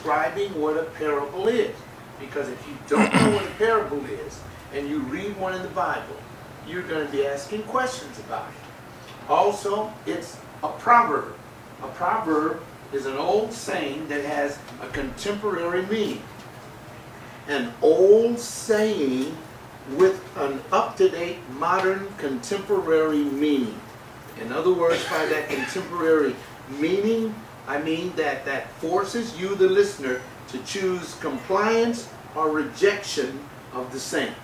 describing what a parable is. Because if you don't know what a parable is, and you read one in the Bible, you're going to be asking questions about it. Also, it's a proverb. A proverb is an old saying that has a contemporary meaning. An old saying with an up-to-date, modern, contemporary meaning. In other words, by that contemporary meaning, I mean that forces you, the listener, to choose compliance or rejection of the saying.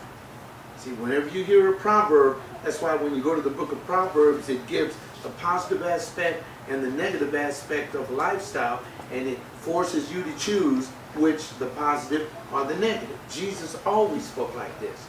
See, whenever you hear a proverb, that's why when you go to the book of Proverbs, it gives the positive aspect and the negative aspect of lifestyle, and it forces you to choose which, the positive or the negative. Jesus always spoke like this.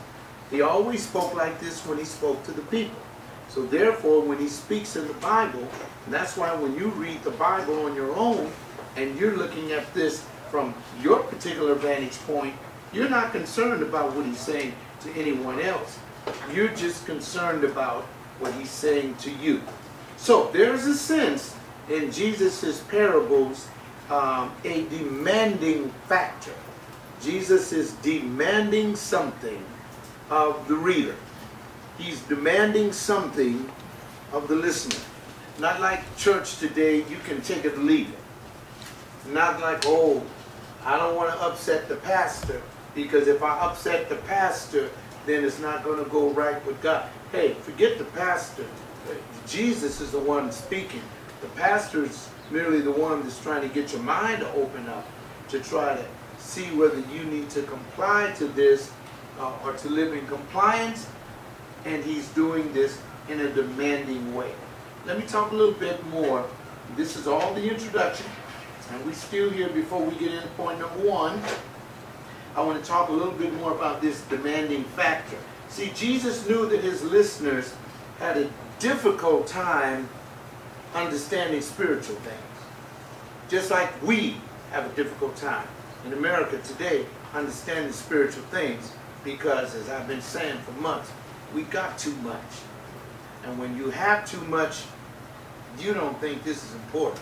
He always spoke like this when he spoke to the people. So therefore, when he speaks in the Bible, and that's why when you read the Bible on your own, and you're looking at this from your particular vantage point, you're not concerned about what he's saying to anyone else. You're just concerned about what he's saying to you. So there's a sense in Jesus' parables, a demanding factor. Jesus is demanding something of the reader. He's demanding something of the listener. Not like church today, you can take it or leave it. Not like, oh, I don't want to upset the pastor, because if I upset the pastor, then it's not going to go right with God. Hey, forget the pastor. Jesus is the one speaking. The pastor is merely the one that's trying to get your mind to open up, to try to see whether you need to comply to this or to live in compliance, and he's doing this in a demanding way. Let me talk a little bit more. This is all the introduction, and we're still here before we get into point number one. I want to talk a little bit more about this demanding factor. See, Jesus knew that his listeners had a difficult time understanding spiritual things. Just like we have a difficult time in America today understanding spiritual things, because, as I've been saying for months, we got too much. And when you have too much, you don't think this is important.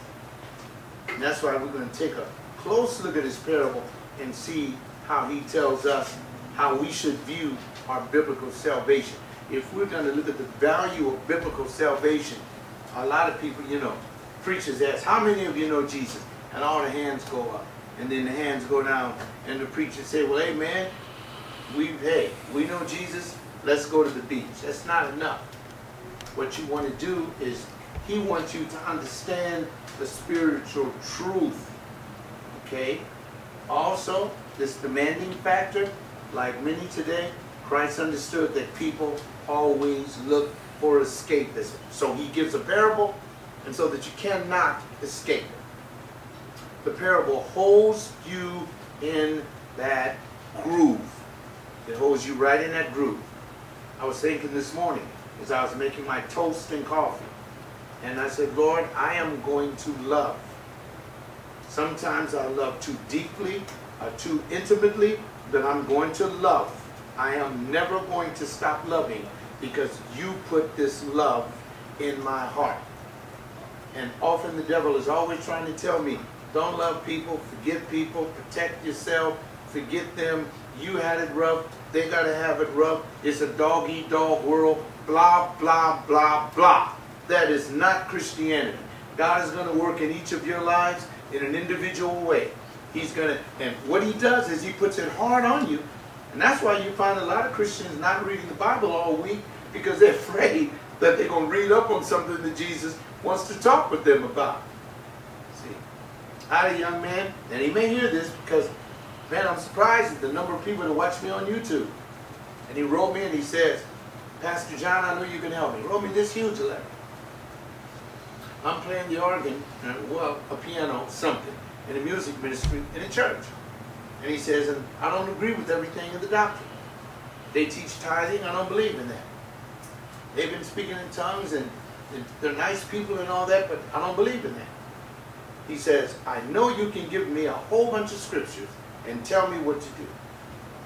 And that's why we're going to take a close look at this parable and see how he tells us how we should view our biblical salvation. If we're going to look at the value of biblical salvation, a lot of people, preachers ask, how many of you know Jesus? And all the hands go up. And then the hands go down, and the preachers say, well, hey, man, we know Jesus, let's go to the beach. That's not enough. What you want to do is, he wants you to understand the spiritual truth. Okay? Also, this demanding factor, like many today, Christ understood that people always look for escapism. So he gives a parable, and so that you cannot escape it. The parable holds you in that groove. It holds you right in that groove. I was thinking this morning as I was making my toast and coffee, and I said, Lord, I am going to love. Sometimes I love too deeply, too intimately, but I'm going to love. I am never going to stop loving, because you put this love in my heart. And often the devil is always trying to tell me, don't love people, forgive people, protect yourself, forget them, you had it rough, they got to have it rough, it's a dog-eat-dog world, blah, blah, blah, blah. That is not Christianity. God is going to work in each of your lives in an individual way. He's going to, and what he does is he puts it hard on you. And that's why you find a lot of Christians not reading the Bible all week, because they're afraid that they're going to read up on something that Jesus wants to talk with them about. See, I had a young man, and he may hear this because, man, I'm surprised at the number of people that watch me on YouTube. And he wrote me and he says, Pastor John, I know you can help me. He wrote me this huge letter. I'm playing the organ, well, a piano, something, in a music ministry in a church. And he says, and I don't agree with everything in the doctrine. They teach tithing, I don't believe in that. They've been speaking in tongues, and they're nice people and all that, but I don't believe in that. He says, I know you can give me a whole bunch of scriptures and tell me what to do.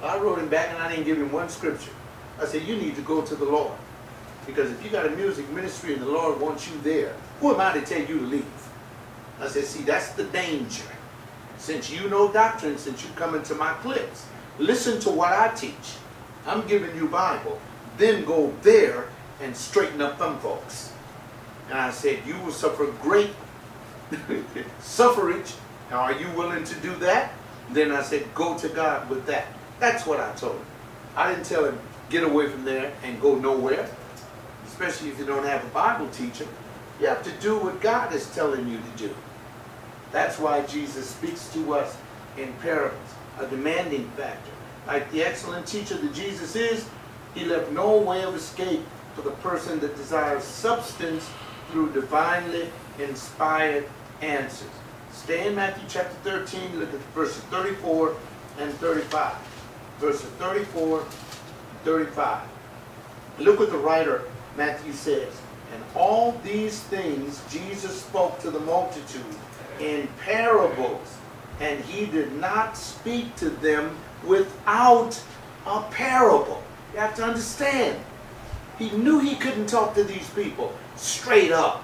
I wrote him back, and I didn't give him one scripture. I said, you need to go to the Lord. Because if you got a music ministry and the Lord wants you there, who am I to tell you to leave? I said, see, that's the danger. Since you know doctrine, since you come into my clips, listen to what I teach. I'm giving you Bible. Then go there and straighten up them folks. And I said, you will suffer great suffrage. Are you willing to do that? Then I said, go to God with that. That's what I told him. I didn't tell him, get away from there and go nowhere. Especially if you don't have a Bible teacher. You have to do what God is telling you to do. That's why Jesus speaks to us in parables, a demanding factor. Like the excellent teacher that Jesus is, he left no way of escape for the person that desires substance through divinely inspired answers. Stay in Matthew chapter 13, look at verses 34 and 35. Verses 34 and 35. Look what the writer Matthew says. And all these things Jesus spoke to the multitude in parables, and he did not speak to them without a parable. You have to understand. He knew he couldn't talk to these people straight up.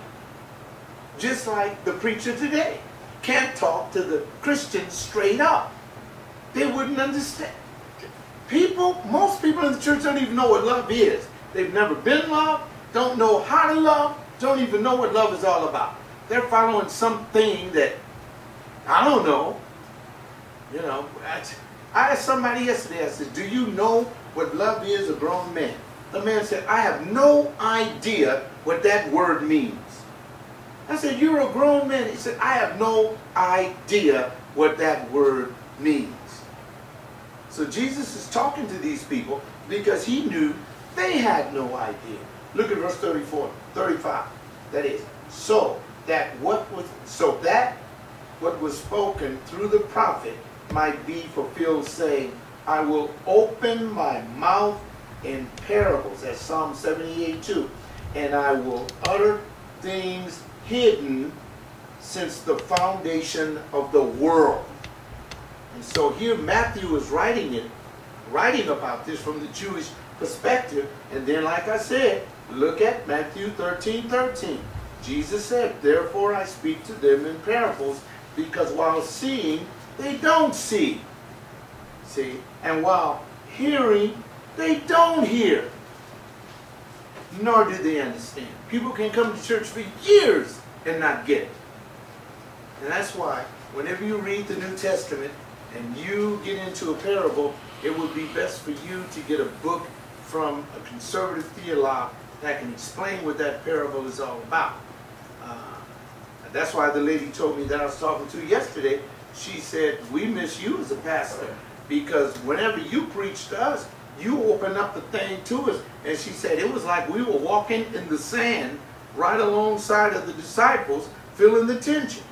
Just like the preacher today can't talk to the Christians straight up. They wouldn't understand. Most people in the church don't even know what love is. They've never been loved, don't know how to love, don't even know what love is all about. They're following something that, I don't know. You know, I asked somebody yesterday, I said, do you know what love is, a grown man? The man said, I have no idea what that word means. I said, you're a grown man. He said, I have no idea what that word means. So Jesus is talking to these people because he knew they had no idea. Look at verse 34, 35. That is, so that what was spoken through the prophet might be fulfilled, saying, I will open my mouth in parables. That's Psalm 78:2. And I will utter things hidden since the foundation of the world. And so here Matthew is writing about this from the Jewish perspective. And then, like I said, look at Matthew 13:13. Jesus said, therefore I speak to them in parables, because while seeing, they don't see. See? And while hearing, they don't hear. Nor do they understand. People can come to church for years and not get it. And that's why, whenever you read the New Testament and you get into a parable, it would be best for you to get a book from a conservative theologue that can explain what that parable is all about. That's why the lady told me that I was talking to yesterday. She said, we miss you as a pastor, because whenever you preach to us, you open up the thing to us. And she said, it was like we were walking in the sand right alongside of the disciples, feeling the tension.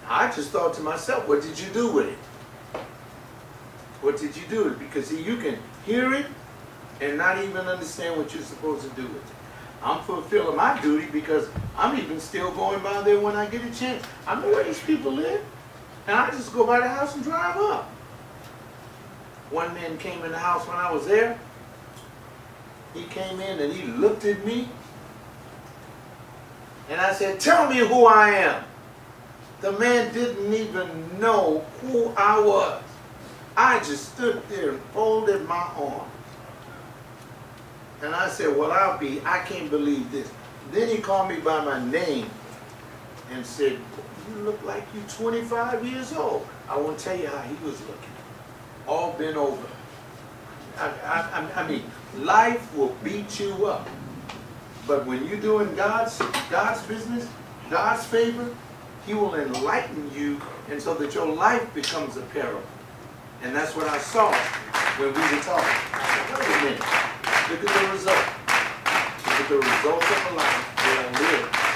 I just thought to myself, what did you do with it? What did you do with it? Because see, you can hear it and not even understand what you're supposed to do with it. I'm fulfilling my duty because I'm even still going by there when I get a chance. I know where these people live, and I just go by the house and drive up. One man came in the house when I was there. He came in and he looked at me, and I said, tell me who I am. The man didn't even know who I was. I just stood there and folded my arms. And I said, well, I can't believe this. Then he called me by my name and said, you look like you're 25 years old. I won't tell you how he was looking. All bent over. I mean, life will beat you up. But when you're doing God's business, God's favor, he will enlighten you, and so that your life becomes a parable. And that's what I saw when we were talking. I said, wait a minute. Look at the result. Look at the results of a life that I live